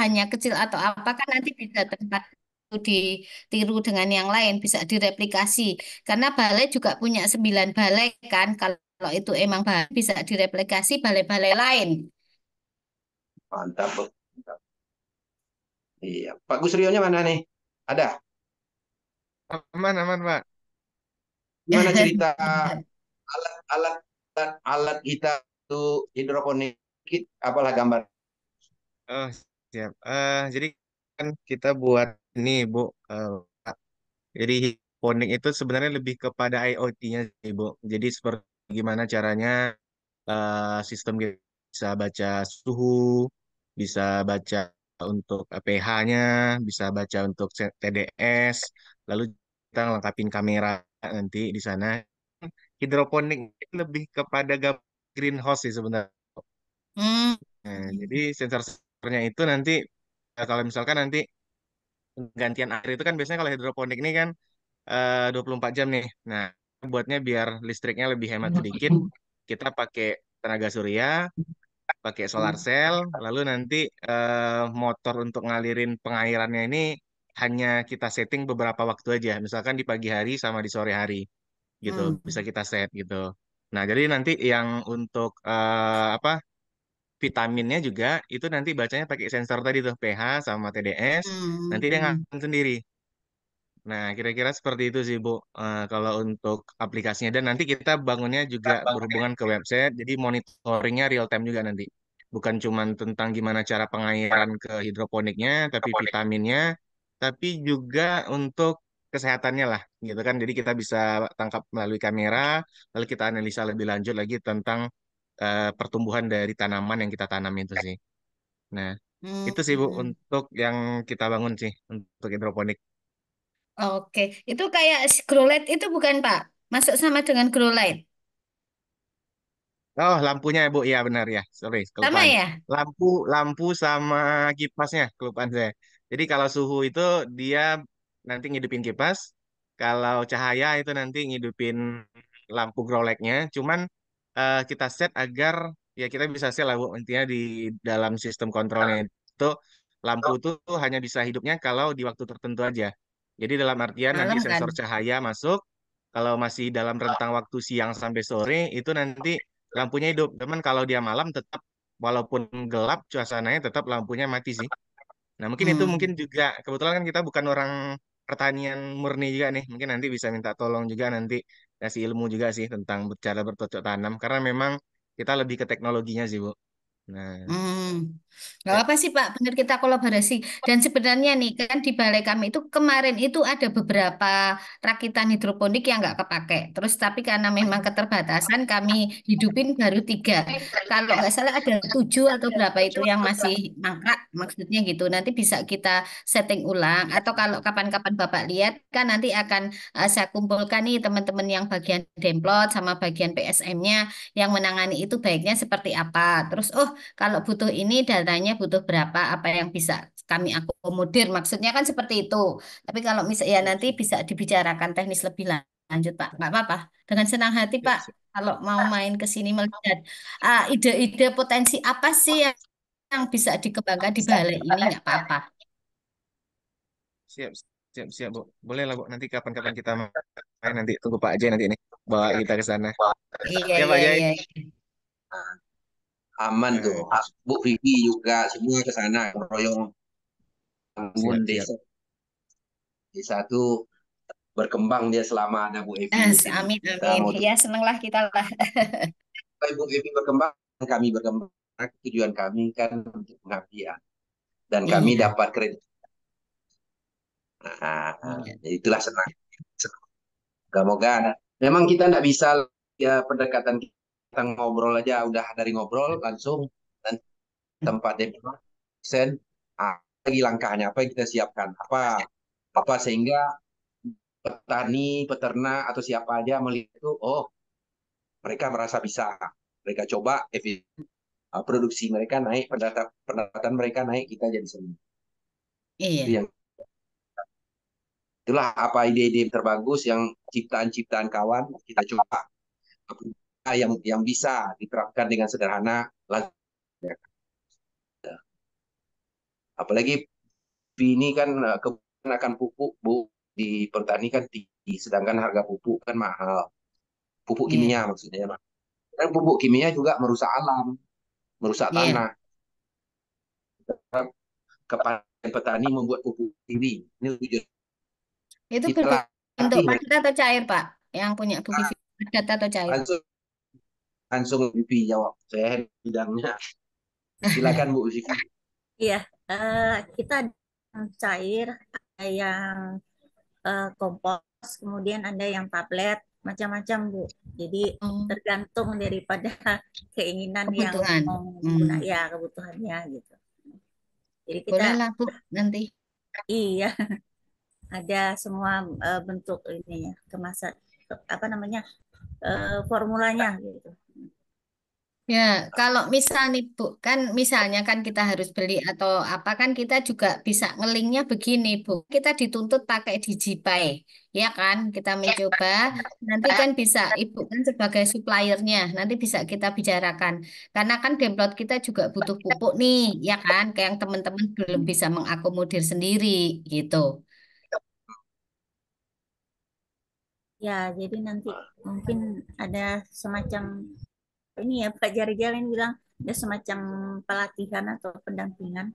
hanya kecil atau apa kan nanti bisa tempat itu ditiru dengan yang lain, bisa direplikasi. Karena balai juga punya 9 balai kan. Kalau itu emang balai bisa direplikasi balai-balai lain. Mantap, Bu. Mantap. Iya. Pak Gusrionya mana nih? Ada. Aman, aman, Pak. Gimana cerita alat-alat alat kita untuk hidroponik? Apalah gambar? Oh, siap. Jadi kan kita buat ini, Bu. Eh, Pak. Jadi hidroponik itu sebenarnya lebih kepada IoT-nya sih, Bu. Jadi seperti gimana caranya sistem kita bisa baca suhu, bisa baca untuk pH-nya, bisa baca untuk TDS, lalu kita lengkapin kamera nanti di sana. Hidroponik lebih kepada greenhouse sih sebenarnya. Hmm. Nah, jadi sensor-sensornya itu nanti kalau misalkan nanti gantian air itu kan biasanya kalau hidroponik ini kan 24 jam nih. Nah, buatnya biar listriknya lebih hemat sedikit, kita pakai tenaga surya, pakai solar cell, lalu nanti motor untuk ngalirin pengairannya ini hanya kita setting beberapa waktu aja, misalkan di pagi hari sama di sore hari gitu, Hmm. bisa kita set gitu. Nah, jadi nanti yang untuk apa vitaminnya juga itu nanti bacanya pakai sensor tadi tuh pH sama TDS, nanti dia Hmm. ngatur sendiri. Nah, kira-kira seperti itu sih, Bu. Kalau untuk aplikasinya. Dan nanti kita bangunnya juga berhubungan ke website, jadi monitoringnya real time juga nanti. Bukan cuma tentang gimana cara pengairan ke hidroponiknya, tapi vitaminnya, tapi juga untuk kesehatannya lah, gitu kan. Jadi kita bisa tangkap melalui kamera, lalu kita analisa lebih lanjut lagi tentang pertumbuhan dari tanaman yang kita tanam itu sih. Nah, itu sih, Bu, Hmm. untuk yang kita bangun sih, untuk hidroponik. Oke, itu kayak grow light itu bukan Pak? Masuk sama dengan grow light. Oh, lampunya ya, Bu. Iya, benar ya. Sorry, Sama kelupaan. ya? Lampu, lampu sama kipasnya, kelupaan saya. Jadi kalau suhu itu dia nanti ngidupin kipas. Kalau cahaya itu nanti ngidupin lampu grow light-nya. Cuman kita set agar ya kita bisa set lah, Bu. Intinya di dalam sistem kontrolnya itu lampu itu hanya bisa hidupnya kalau di waktu tertentu aja. Jadi dalam artian nanti Malam kan? sensor cahaya masuk. Kalau masih dalam rentang waktu siang sampai sore itu nanti lampunya hidup. Cuman kalau dia malam tetap walaupun gelap suasananya tetap lampunya mati sih. Nah, mungkin itu mungkin Hmm. juga kebetulan kan kita bukan orang pertanian murni juga nih. Mungkin nanti bisa minta tolong juga nanti kasih ilmu juga sih tentang cara bercocok tanam karena memang kita lebih ke teknologinya sih, Bu. Nah, Hmm, nggak ya, apa sih Pak, benar kita kolaborasi. Dan sebenarnya nih kan di balai kami itu kemarin itu ada beberapa rakitan hidroponik yang nggak kepake. Terus tapi karena memang keterbatasan kami hidupin baru 3. Kalau nggak salah ada 7 atau berapa itu yang masih mangkrak maksudnya gitu. Nanti bisa kita setting ulang. Atau kalau kapan-kapan Bapak lihat kan nanti akan saya kumpulkan nih teman-teman yang bagian Demplot sama bagian PSM-nya yang menangani itu baiknya seperti apa. Terus kalau butuh ini datanya butuh berapa, apa yang bisa kami akomodir. Maksudnya kan seperti itu. Tapi kalau misalnya ya siap, nanti siap, bisa dibicarakan teknis lebih lanjut, Pak. Nggak apa-apa. Dengan senang hati, siap, Pak. siap, Kalau mau main ke sini melihat ide-ide potensi apa sih yang bisa dikembangkan di balai ini, nggak apa-apa. siap, siap, siap, Bu. Boleh lah, Bu. Nanti kapan-kapan kita main nanti tunggu Pak Jai nanti ini bawa kita ke sana. Iya, Ya, Pak iya, Jai. iya. Aman tuh. Nah, Bu Vivi juga semua ke sana royong bangun siap, siap. desa. Desa tuh berkembang dia selama ada Bu Evi di sini. Amin, Kita amin. mau Ya, senanglah kita lah. supaya Bu Evi berkembang, kami berkembang. Tujuan kami kan untuk pengabdian dan kami Iya. dapat kredit. Nah, Iya. itulah senang. Moga-moga. Memang kita tidak bisa ya pendekatan kita ngobrol aja udah dari ngobrol langsung dan tempat desain lagi langkahnya apa yang kita siapkan apa apa sehingga petani peternak atau siapa aja melihat itu oh mereka merasa bisa mereka coba produksi mereka naik pendapatan mereka naik kita jadi senang itu Iya. yang itulah apa ide-ide terbagus yang ciptaan-ciptaan kawan kita coba yang bisa diterapkan dengan sederhana. Apalagi ini kan kebanyakan pupuk Bu di petani kan tinggi, sedangkan harga pupuk kan mahal. Pupuk kimia Iya, maksudnya. Dan pupuk kimia juga merusak alam, merusak iya. tanah. Kepada petani membuat pupuk sendiri. Ini tujuan Itu kita berbentuk latih mereka padat atau cair, Pak? Yang punya Bu Vivi padat atau cair? langsung langsung Vivi jawab. Saya bidangnya. Silakan Bu Vivi. Iya, kita ada yang cair, ada yang kompos, kemudian ada yang tablet, macam-macam Bu. Jadi Oh, tergantung daripada keinginan yang kebutuhan. mau Hmm. guna ya kebutuhannya gitu. Jadi kita Bolehlah Bu, nanti. iya ada semua bentuk ini ya kemasan apa namanya formulanya gitu. Ya, kalau misal nih Bu, kan misalnya kan kita harus beli atau apa kan kita juga bisa ngelinknya begini Bu. Kita dituntut pakai DigiPay, ya kan? Kita mencoba, nanti kan bisa Ibu kan sebagai suppliernya, nanti bisa kita bicarakan. Karena kan Demplot kita juga butuh pupuk nih, ya kan? Kayak yang teman-teman belum bisa mengakomodir sendiri, gitu. Ya, jadi nanti mungkin ada semacam ini ya Pak Jari-Jari bilang ada semacam pelatihan atau pendampingan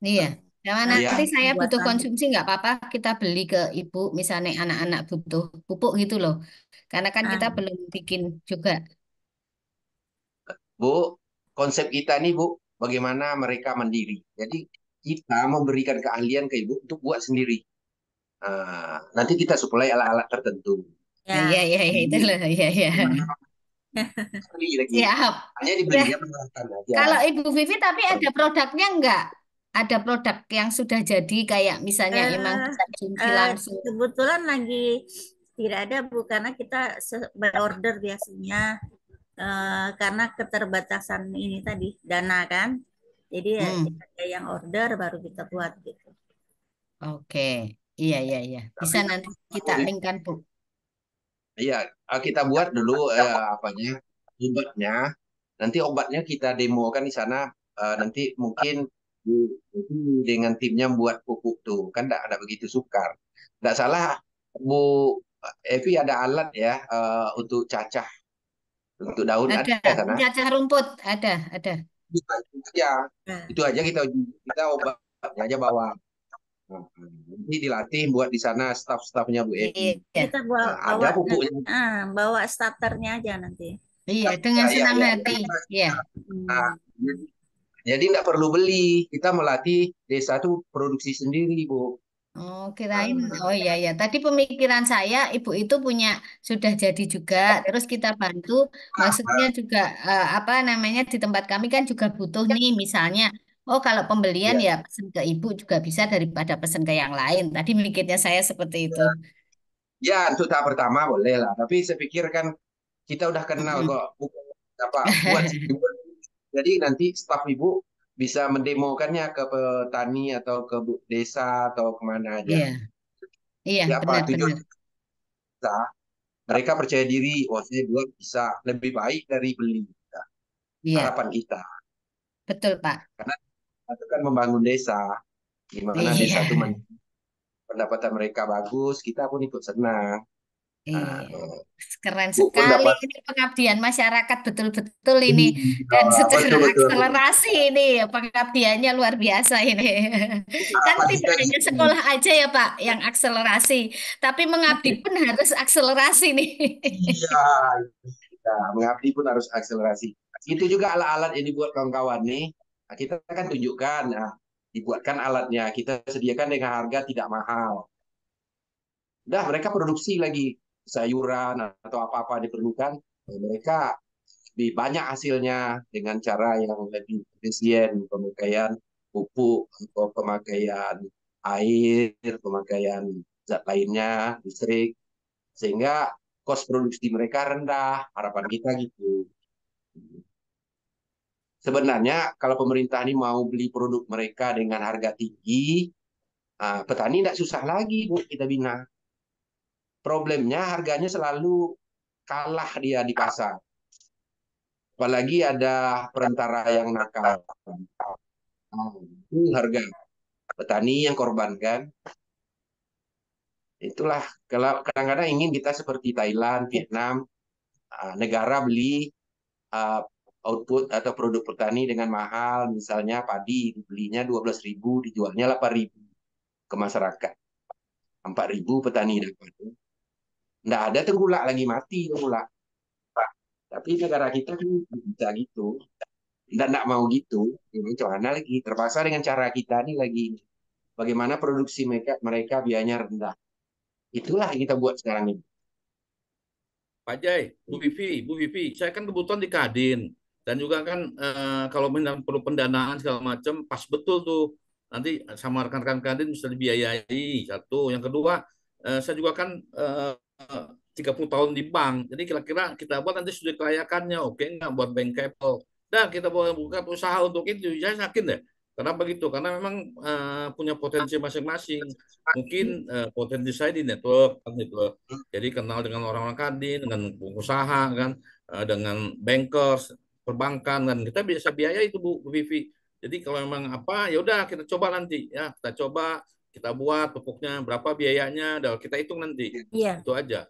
Iya. Nah, nanti Iya, saya butuh pembuatan. konsumsi nggak apa-apa, kita beli ke Ibu, misalnya anak-anak butuh pupuk gitu loh. Karena kan kita Ah, belum bikin juga. Bu, konsep kita nih Bu, bagaimana mereka mandiri. Jadi kita memberikan keahlian ke Ibu untuk buat sendiri. Nanti kita suplai alat-alat tertentu. Iya, ya. iya, iya, itu Jadi loh. Iya, iya. bagaimana beli lagi. Siap. Hanya Ya, dibelinya peralatan aja. kalau Ibu Vivi tapi ada produknya nggak? Ada produk yang sudah jadi kayak misalnya emang Eh, bisa konsumsi eh, langsung. kebetulan lagi tidak ada Bu karena kita berorder biasanya karena keterbatasan ini tadi dana kan. Jadi ya Hmm, ada yang order baru kita buat gitu. oke. Iya, iya, iya. Bisa Tapi nanti kita boleh. linkkan, Bu. Iya, kita buat dulu apanya obatnya. Nanti obatnya kita demokan di sana. Nanti mungkin Bu dengan timnya buat pupuk tuh kan tidak begitu sukar. Tidak salah Bu Evi ada alat ya untuk cacah untuk daun Ada, ada sana. cacah rumput, ada. Itu aja, Nah, itu aja kita obatnya aja bawa. Nanti dilatih buat di sana staf-stafnya Bu Evi. Iya, kita bawa, Ada bawa pupuknya. bawa starternya aja nanti. iya, Ya, dengan ya, senang ya. hati. Iya. Nah, Hmm. jadi nggak perlu beli. Kita melatih desa tuh produksi sendiri, Bu. Oh, kirain, oh iya ya. Tadi pemikiran saya, ibu itu punya sudah jadi juga. Terus kita bantu, maksudnya juga apa namanya di tempat kami kan juga butuh nih, misalnya, oh kalau pembelian Ya, ya pesen ke ibu juga bisa daripada pesen ke yang lain. Tadi mikirnya saya seperti itu. ya untuk tahap pertama boleh lah. Tapi saya pikir kan kita udah kenal Mm-mm. kok. Bukan apa buat sendiri. Jadi nanti staf ibu bisa mendemokannya ke petani atau ke desa atau kemana aja. Iya, iya Siapa tujuan benar-benar. kita, mereka percaya diri. Oh, saya buat bisa lebih baik dari beli. Nah, Iya, harapan kita. betul Pak. Karena itu kan membangun desa. Di mana desa Iya, itu pendapatan mereka bagus, kita pun ikut senang. Nah, iya. Keren Bu pun sekali dapat. ini pengabdian masyarakat betul-betul ini dan Iya, secara betul betul. akselerasi ini pengabdiannya luar biasa ini. Kan Harapan tidak kita hanya gitu. sekolah aja ya Pak yang akselerasi, tapi mengabdi pun harus akselerasi nih. Iya, ya, mengabdi pun harus akselerasi. Itu juga alat-alat yang dibuat kawan-kawan nih. Nah, kita kan tunjukkan, nah, dibuatkan alatnya. Kita sediakan dengan harga tidak mahal. Udah, mereka produksi lagi sayuran atau apa-apa diperlukan. Nah, mereka lebih banyak hasilnya dengan cara yang lebih efisien, pemakaian pupuk atau pemakaian air, pemakaian zat lainnya, listrik, sehingga kos produksi mereka rendah. Harapan kita gitu. Sebenarnya kalau pemerintah ini mau beli produk mereka dengan harga tinggi, petani tidak susah lagi Bu kita bina. Problemnya harganya selalu kalah dia di pasar. Apalagi ada perantara yang nakal. Itu harga. petani yang korban kan. Itulah kalau kadang-kadang ingin kita seperti Thailand, Vietnam, negara beli uh, output atau produk petani dengan mahal, misalnya padi dibelinya 12.000, dijualnya 8.000 ke masyarakat. 4.000 petani dapat. Nggak ada tengkulak lagi mati tengkulak. Tapi negara kita kan bisa gitu. Nggak mau gitu. Ini gimana lagi? Terpaksa dengan cara kita nih lagi. Bagaimana produksi mereka biayanya rendah. Itulah yang kita buat sekarang ini. Pak Jai, Bu Vivi, saya kan kebetulan di Kadin dan juga kan kalau memang perlu pendanaan segala macam pas betul tuh nanti sama rekan-rekan Kadin bisa dibiayai satu. Yang kedua, saya juga kan 30 tahun di bank, jadi kira-kira kita buat nanti studi kelayakannya, oke nggak buat bank capital. Dan kita boleh buka usaha untuk itu, saya yakin deh. Kenapa gitu? Karena memang punya potensi masing-masing. Mungkin potensi saya di network, kan gitu loh. Jadi kenal dengan orang-orang Kadin, dengan pengusaha kan, dengan bankers, perbankan kan. Kita bisa biaya itu Bu Vivi. Jadi kalau memang apa ya udah kita coba nanti ya, kita coba kita buat pupuknya berapa biayanya, dan kita hitung nanti. Iya. Itu aja.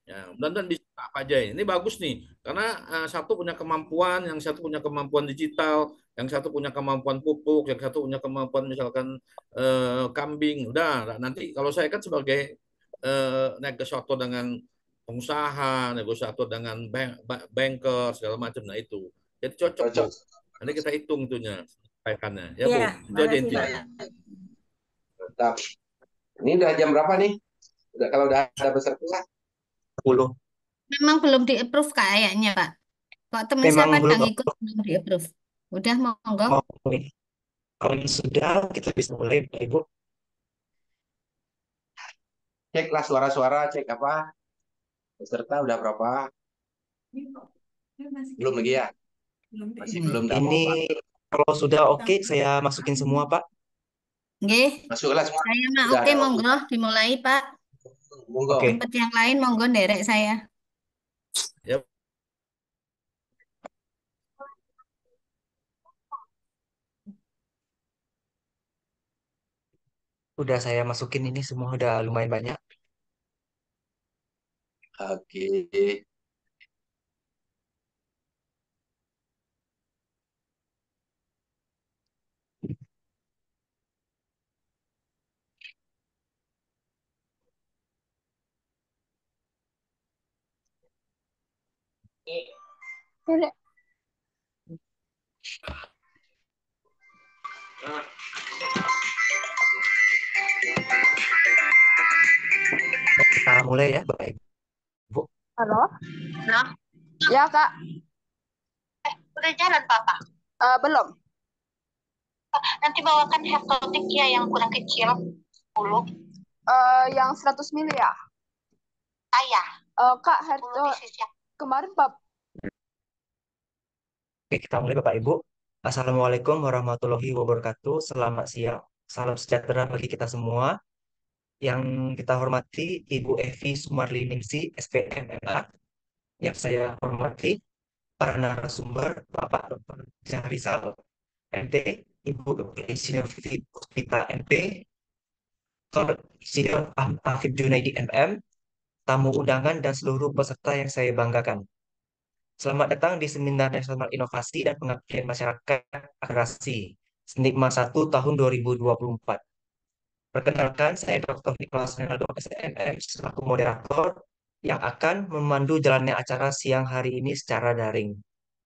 Ya, mudah-mudahan bisa apa aja. Ini bagus nih, karena satu punya kemampuan, yang satu punya kemampuan digital, yang satu punya kemampuan pupuk, yang satu punya kemampuan misalkan kambing. Udah, nanti kalau saya kan sebagai negosiator dengan pengusaha, negosiator dengan banker segala macam. Nah itu, jadi cocok Bu. Cocok. Nanti kita hitung itunya, kaitannya. Ya Iya, Bu, itu aja makasih intinya. Pak. Mantap. Ini udah jam berapa nih? Udah kalau udah ada peserta? 10. Memang belum di-approve kayaknya, Pak. Kok teman saya Memang pada belum ngikut belum di-approve. Udah monggo. mau nih. Kalau sudah kita bisa mulai, Bapak Ibu. Ceklah suara-suara, cek apa? Peserta udah berapa? Belum lagi ya? Masih belum dapat. Ini kalau sudah oke, saya masukin semua, Pak. Nggih, Masuklah semua. saya mah Udah oke ada. monggo dimulai, Pak. Monggo. Oke. Tempat yang lain monggo nderek saya. Ya, Udah saya masukin ini semua, udah lumayan banyak. Oke. Kita mulai ya, Bapak Ibu. Halo? Nah, Ya, Kak. udah jalan, Papa. Belum. Nanti bawakan hair tonic ya yang kurang kecil dulu. Yang 100 mili ya? Saya Kak, dulu di sisi. kemarin Pak. Oke, kita mulai Bapak Ibu. Assalamualaikum warahmatullahi wabarakatuh. Selamat siang. Salam sejahtera bagi kita semua. Yang kita hormati Ibu Evi Sumarli Ningsi, SPM MA. Yang saya hormati para narasumber Bapak Dr. Jahrizal, MT, Ibu Dr. Insinyur Vivi Puspita, MP, Dr. Insinyur Afif Junaidi, MM, tamu undangan dan seluruh peserta yang saya banggakan. Selamat datang di Seminar Nasional Inovasi dan Pengabdian Masyarakat Akrasi, SNIPMA 1 tahun 2024. Perkenalkan, saya Dr. Nicholas Renaldo, SNM, selaku moderator yang akan memandu jalannya acara siang hari ini secara daring.